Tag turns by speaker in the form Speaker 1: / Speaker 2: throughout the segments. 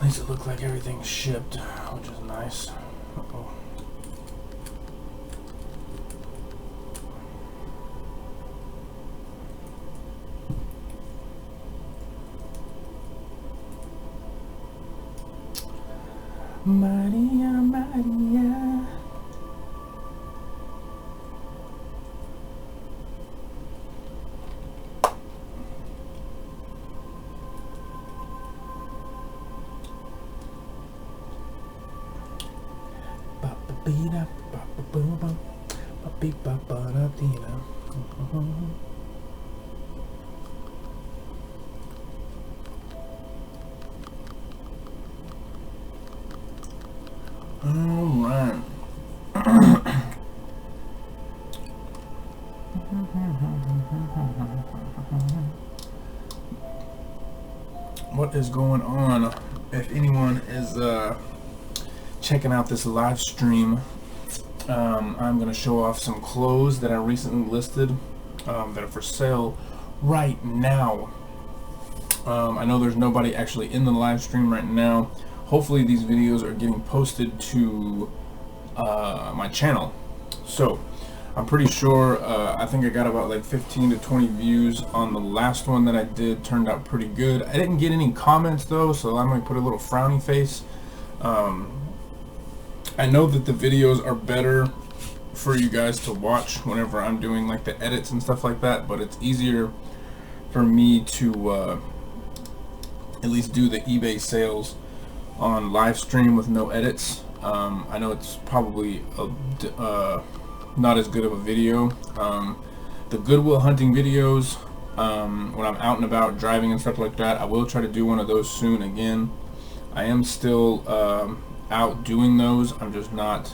Speaker 1: Makes it look like everything's shipped, which is nice. Uh-oh. Maria, Maria. Alright. What is going on? If anyone is checking out this live stream, I'm going to show off some clothes that I recently listed that are for sale right now. I know there's nobody actually in the live stream right now. Hopefully these videos are getting posted to my channel. So I'm pretty sure, I think I got about like 15 to 20 views on the last one that I did. Turned out pretty good. I didn't get any comments though, so I'm going to put a little frowny face. I know that the videos are better for you guys to watch whenever I'm doing like the edits and stuff like that, but it's easier for me to at least do the eBay sales on live stream with no edits. I know it's probably not as good of a video. The Goodwill hunting videos, when I'm out and about driving and stuff like that, I will try to do one of those soon again. I am still out doing those. I'm just not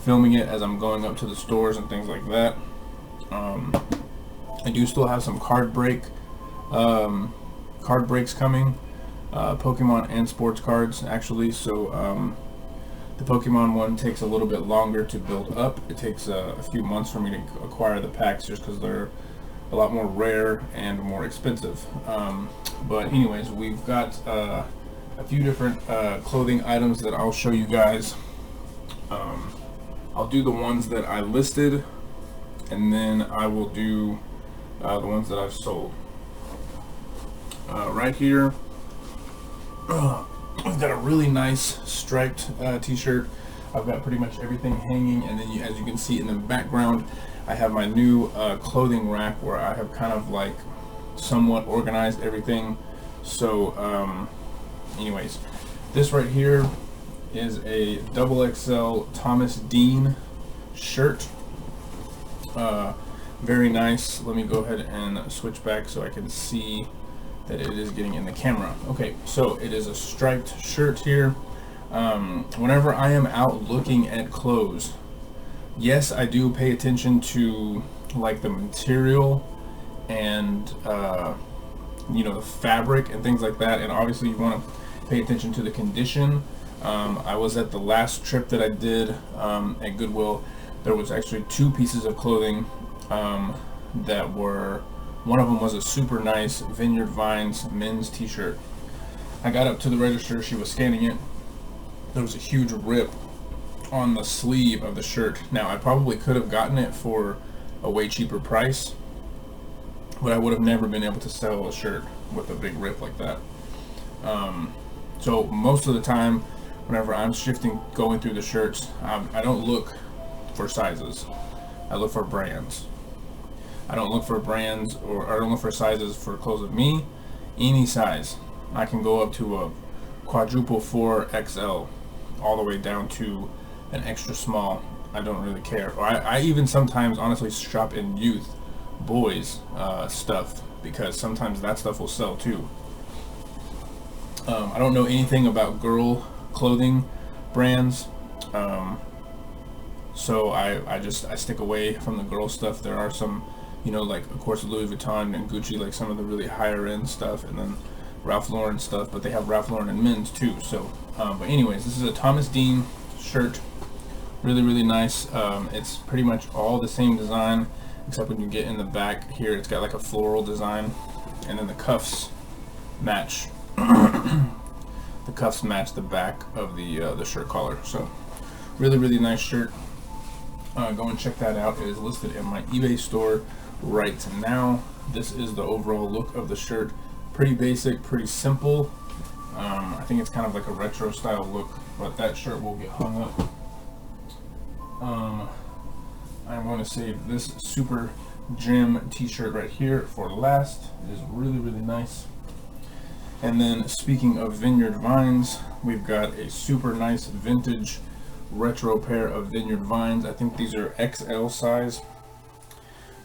Speaker 1: filming it as I'm going up to the stores and things like that. I do still have some card breaks coming, Pokemon and sports cards actually. So the Pokemon one takes a little bit longer to build up. It takes a few months for me to acquire the packs just because they're a lot more rare and more expensive. But anyways, we've got a few different clothing items that I'll show you guys. I'll do the ones that I listed, and then I will do the ones that I've sold. Right here, I've got a really nice striped t-shirt. I've got pretty much everything hanging, and then as you can see in the background, I have my new clothing rack where I have kind of like somewhat organized everything. So anyways, this right here is a XXL Thomas Dean shirt. Very nice. Let me go ahead and switch back so I can see that it is getting in the camera. Okay, so it is a striped shirt here. Whenever I am out looking at clothes, yes, I do pay attention to like the material and you know, the fabric and things like that, and obviously you want to pay attention to the condition. I was at the last trip that I did at Goodwill. There was actually two pieces of clothing that were, one of them was a super nice Vineyard Vines men's t-shirt. I got up to the register, she was scanning it. There was a huge rip on the sleeve of the shirt. Now I probably could have gotten it for a way cheaper price, but I would have never been able to sell a shirt with a big rip like that. So most of the time whenever I'm going through the shirts, I don't look for sizes. I look for brands. I don't look for brands, or I don't look for sizes for clothes of me. Any size. I can go up to a quadruple 4XL. all the way down to an extra small. I don't really care. I even sometimes honestly shop in youth boys stuff, because sometimes that stuff will sell too. I don't know anything about girl clothing brands, so I stick away from the girl stuff. There are some, you know, like of course Louis Vuitton and Gucci, like some of the really higher end stuff, and then Ralph Lauren stuff, but they have Ralph Lauren in men's too. So but anyways, this is a Thomas Dean shirt. Really nice. It's pretty much all the same design, except when you get in the back here, it's got like a floral design, and then the cuffs match. The cuffs match the back of the shirt collar. So really nice shirt. Go and check that out. It is listed in my eBay store right now. This is the overall look of the shirt. Pretty basic, pretty simple. I think it's kind of like a retro style look, but that shirt will get hung up. I'm going to save this Super Gym t-shirt right here for last. It is really nice. And then speaking of Vineyard Vines, we've got a super nice vintage retro pair of Vineyard Vines. I think these are XL size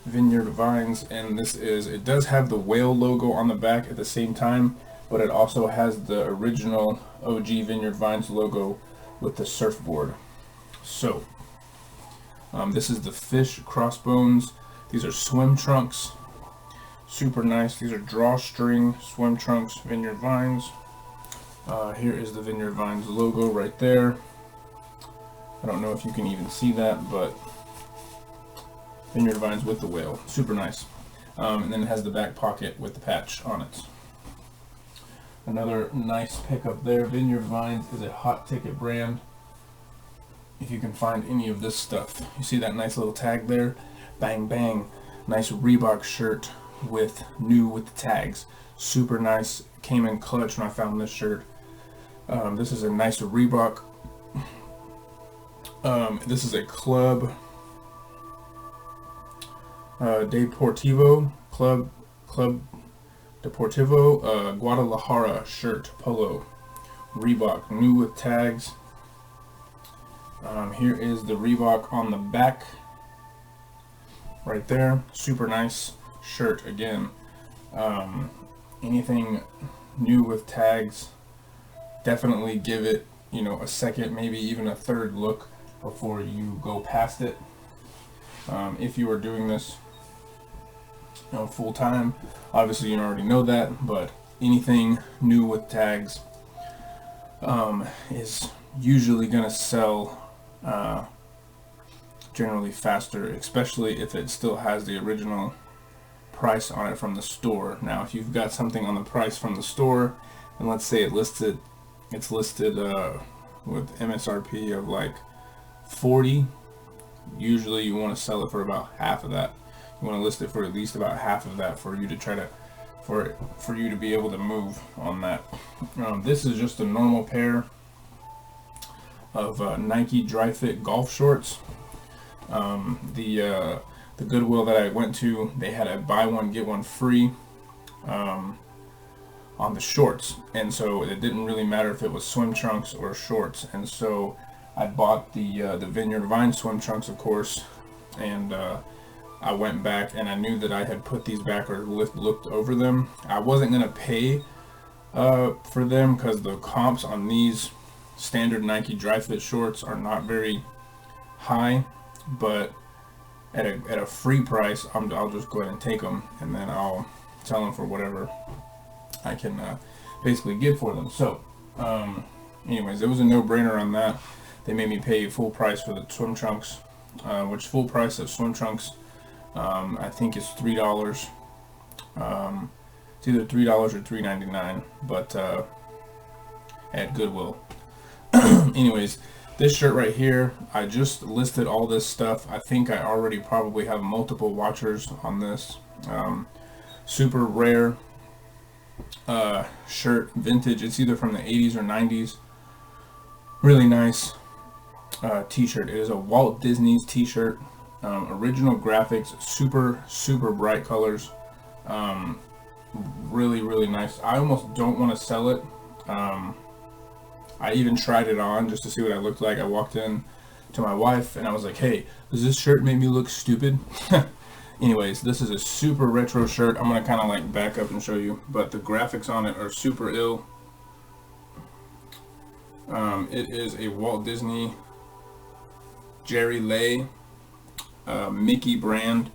Speaker 1: Vineyard Vines, and it does have the whale logo on the back at the same time, but it also has the original OG Vineyard Vines logo with the surfboard. So this is the fish crossbones. These are swim trunks. Super nice. These are drawstring swim trunks, Vineyard Vines. Here is the Vineyard Vines logo right there. I don't know if you can even see that, but Vineyard Vines with the whale. Super nice. And then it has the back pocket with the patch on it. Another nice pickup there. Vineyard Vines is a hot ticket brand. If you can find any of this stuff. You see that nice little tag there? Bang bang. Nice Reebok shirt with the tags. Super nice. Came in clutch when I found this shirt. This is a nice Reebok. This is a Club Deportivo Guadalajara shirt, polo, Reebok, new with tags. Here is the Reebok on the back right there. Super nice shirt again. Anything new with tags, definitely give it, you know, a second, maybe even a third look before you go past it. If you are doing this, you know, full time, obviously you already know that, but anything new with tags is usually gonna sell generally faster, especially if it still has the original price on it from the store. Now if you've got something on the price from the store, and let's say it's listed with MSRP of like 40, usually you want to sell it for about half of that. You want to list it for at least about half of that for you to try to for you to be able to move on that. This is just a normal pair of Nike Dry Fit golf shorts. The Goodwill that I went to, they had a buy one get one free on the shorts, and so it didn't really matter if it was swim trunks or shorts. And so I bought the Vineyard Vine swim trunks, of course, and I went back and I knew that I had put these back or looked over them. I wasn't gonna pay for them because the comps on these standard Nike Dry Fit shorts are not very high, but at a free price, I'll just go ahead and take them, and then I'll sell them for whatever I can basically get for them. So anyways, it was a no-brainer on that. They made me pay full price for the swim trunks, which full price of swim trunks I think is $3. It's either $3 or $3.99, but at Goodwill. Anyways, this shirt right here, I just listed all this stuff. I think I already probably have multiple watchers on this. Super rare shirt, vintage. It's either from the 80s or 90s. Really nice t-shirt. It is a Walt Disney's t-shirt. Original graphics, super bright colors. Really nice. I almost don't want to sell it. I even tried it on just to see what I looked like. I walked in to my wife and I was like, hey, does this shirt make me look stupid? Anyways, this is a super retro shirt. I'm gonna kind of like back up and show you, but the graphics on it are super ill. It is a Walt Disney Jerry Lay Mickey brand.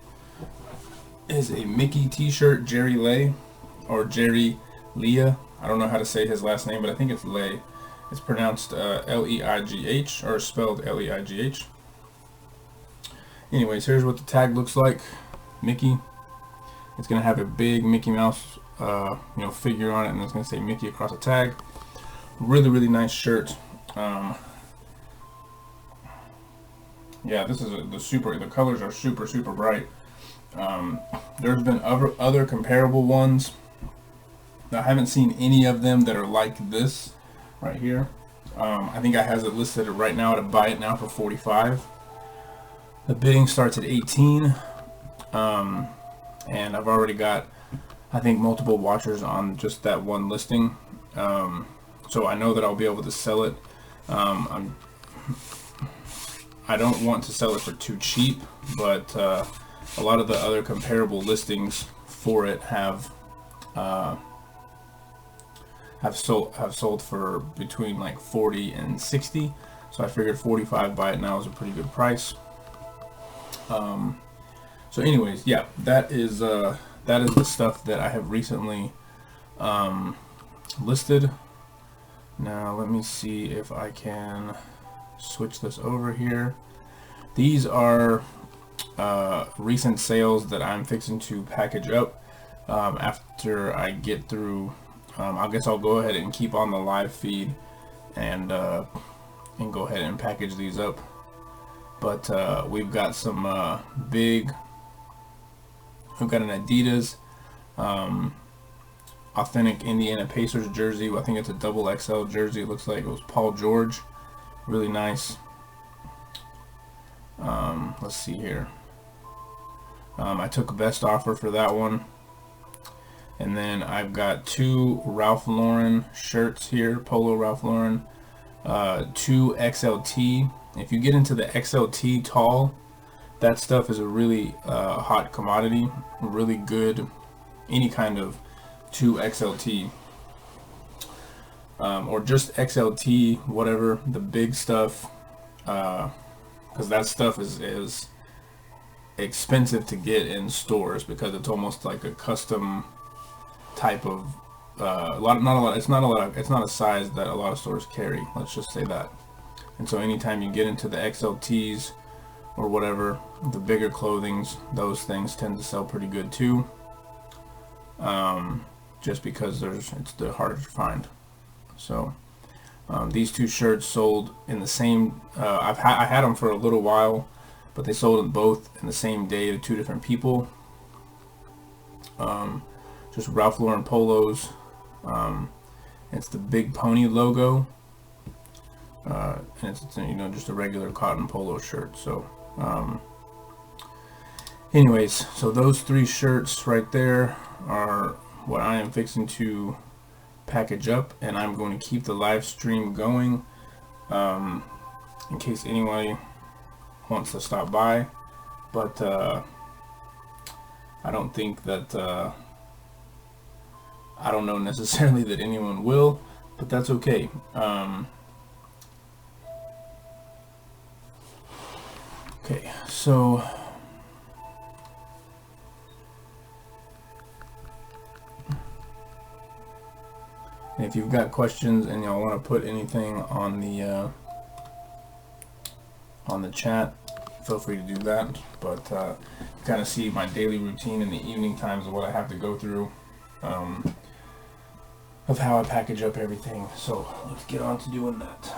Speaker 1: It is a Mickey t-shirt, Jerry Lay, or Jerry Leah. I don't know how to say his last name, but I think it's Lay. It's pronounced L-E-I-G-H, or spelled L-E-I-G-H. Anyways, here's what the tag looks like. Mickey. It's gonna have a big Mickey Mouse, figure on it, and it's gonna say Mickey across the tag. Really, really nice shirt. Yeah, this is the colors are super, super bright. There's been other comparable ones. I haven't seen any of them that are like this right here. I think I has it listed right now to buy it now for $45. The bidding starts at $18. And I've already got, I think, multiple watchers on just that one listing. So I know that I'll be able to sell it. I don't want to sell it for too cheap, but a lot of the other comparable listings for it have sold for between like 40 and 60. So I figured 45 buy it now is a pretty good price. So anyways, yeah, that is the stuff that I have recently listed. Now let me see if I can switch this over here. These are recent sales that I'm fixing to package up after I get through. I guess I'll go ahead and keep on the live feed and go ahead and package these up. But we've got some we've got an Adidas authentic Indiana Pacers jersey. I think it's a double XL jersey. It looks like it was Paul George. Really nice. Let's see here. I took a best offer for that one. And then I've got two Ralph Lauren shirts here, Polo Ralph Lauren, two XLT. If you get into the XLT tall, that stuff is a really hot commodity, really good, any kind of 2 XLT, or just XLT, whatever, the big stuff, because that stuff is expensive to get in stores because it's almost like a custom type of it's not a size that a lot of stores carry, let's just say that. And so anytime you get into the XLTs or whatever, the bigger clothings, those things tend to sell pretty good too, just because they're harder to find. So these two shirts sold in the same I had them for a little while, but they sold them both in the same day to 2 different people. Just Ralph Lauren polos. It's the Big Pony logo, and it's just a regular cotton polo shirt. So anyways, so those 3 shirts right there are what I am fixing to package up, and I'm going to keep the live stream going in case anybody wants to stop by, but I don't think that I don't know necessarily that anyone will, but that's okay. Okay, so if you've got questions and y'all want to put anything on the chat, feel free to do that. But kind of see my daily routine in the evening times of what I have to go through, of how I package up everything. So let's get on to doing that.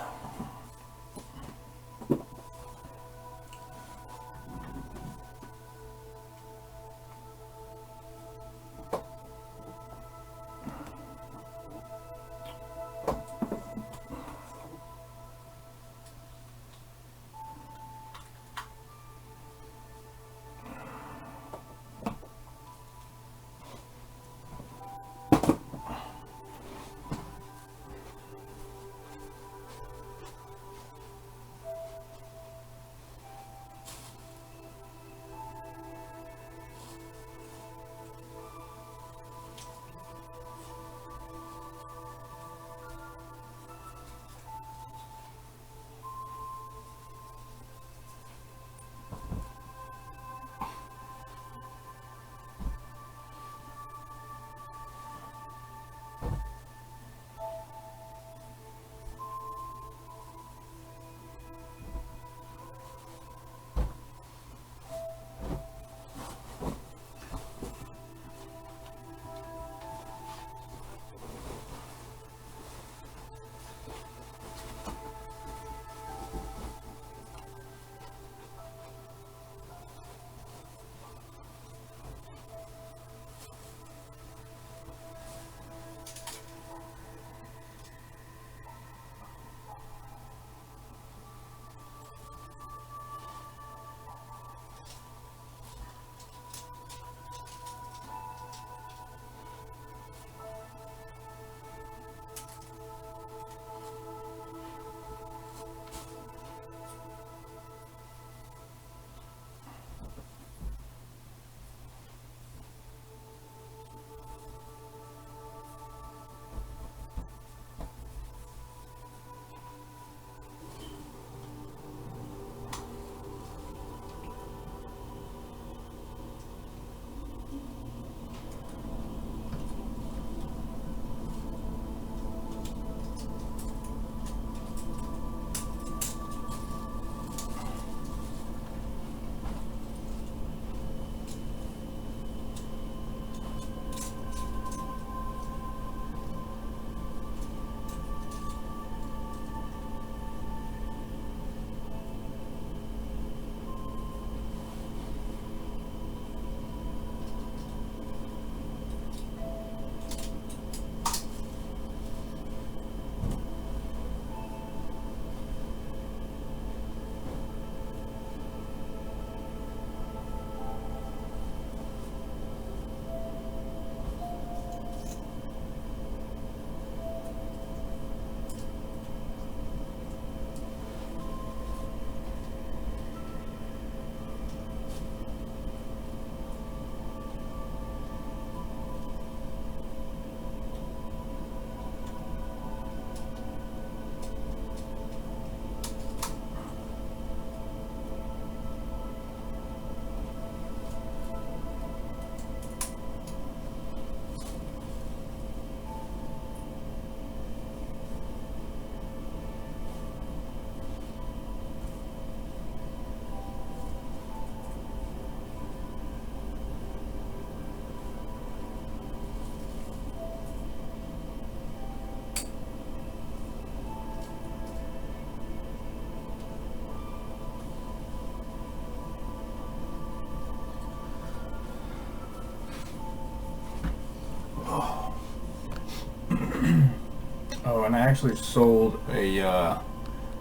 Speaker 1: actually sold a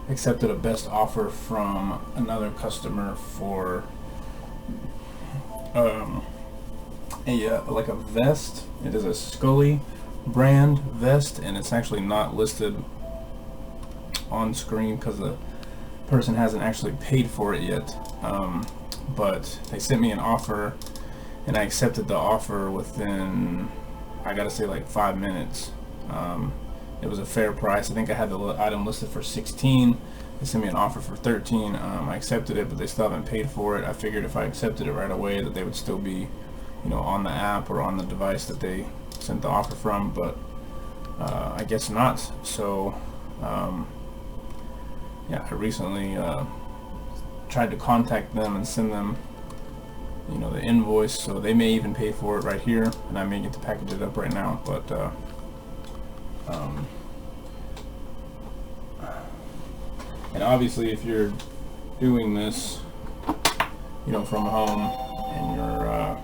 Speaker 1: accepted a best offer from another customer for like a vest. It is a Scully brand vest, and it's actually not listed on screen because the person hasn't actually paid for it yet. But they sent me an offer, and I accepted the offer within, I gotta say, like 5 minutes. It was a fair price. I think I had the item listed for 16. They sent me an offer for 13. I accepted it, but they still haven't paid for it. I figured if I accepted it right away that they would still be, you know, on the app or on the device that they sent the offer from, but I guess not. So yeah, I recently tried to contact them and send them, you know, the invoice, so they may even pay for it right here, and I may get to package it up right now. But and obviously, if you're doing this, you know, from home, and you're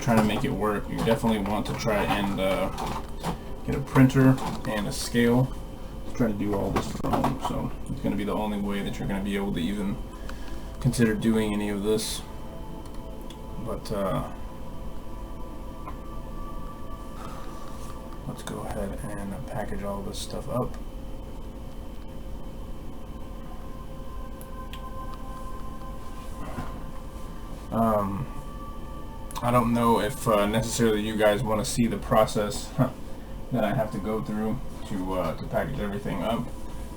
Speaker 1: trying to make it work, you definitely want to try and get a printer and a scale. Try to do all this from home, so it's going to be the only way that you're going to be able to even consider doing any of this. But let's go ahead and package all this stuff up. I don't know if necessarily you guys want to see the process that I have to go through to package everything up,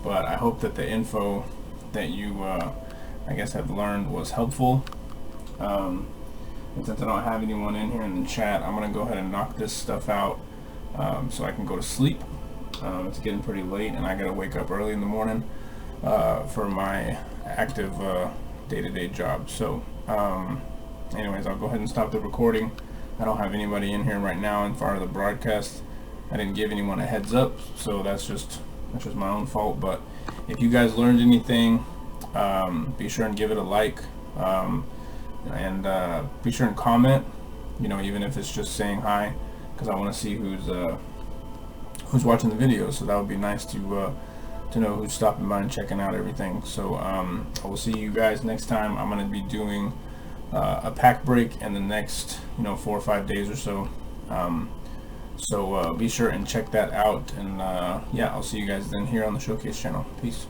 Speaker 1: but I hope that the info that you I guess have learned was helpful. And since I don't have anyone in here in the chat, I'm gonna go ahead and knock this stuff out so I can go to sleep. It's getting pretty late, and I gotta wake up early in the morning for my active day-to-day job. So anyways, I'll go ahead and stop the recording. I don't have anybody in here right now in far of the broadcast. I didn't give anyone a heads up, so that's just my own fault. But if you guys learned anything, be sure and give it a like, and be sure and comment, you know, even if it's just saying hi, because I want to see who's watching the video. So that would be nice to know who's stopping by and checking out everything. So I will see you guys next time. I'm going to be doing a pack break in the next, you know, 4 or 5 days or so. So be sure and check that out, and yeah, I'll see you guys then here on the Showcase channel. Peace.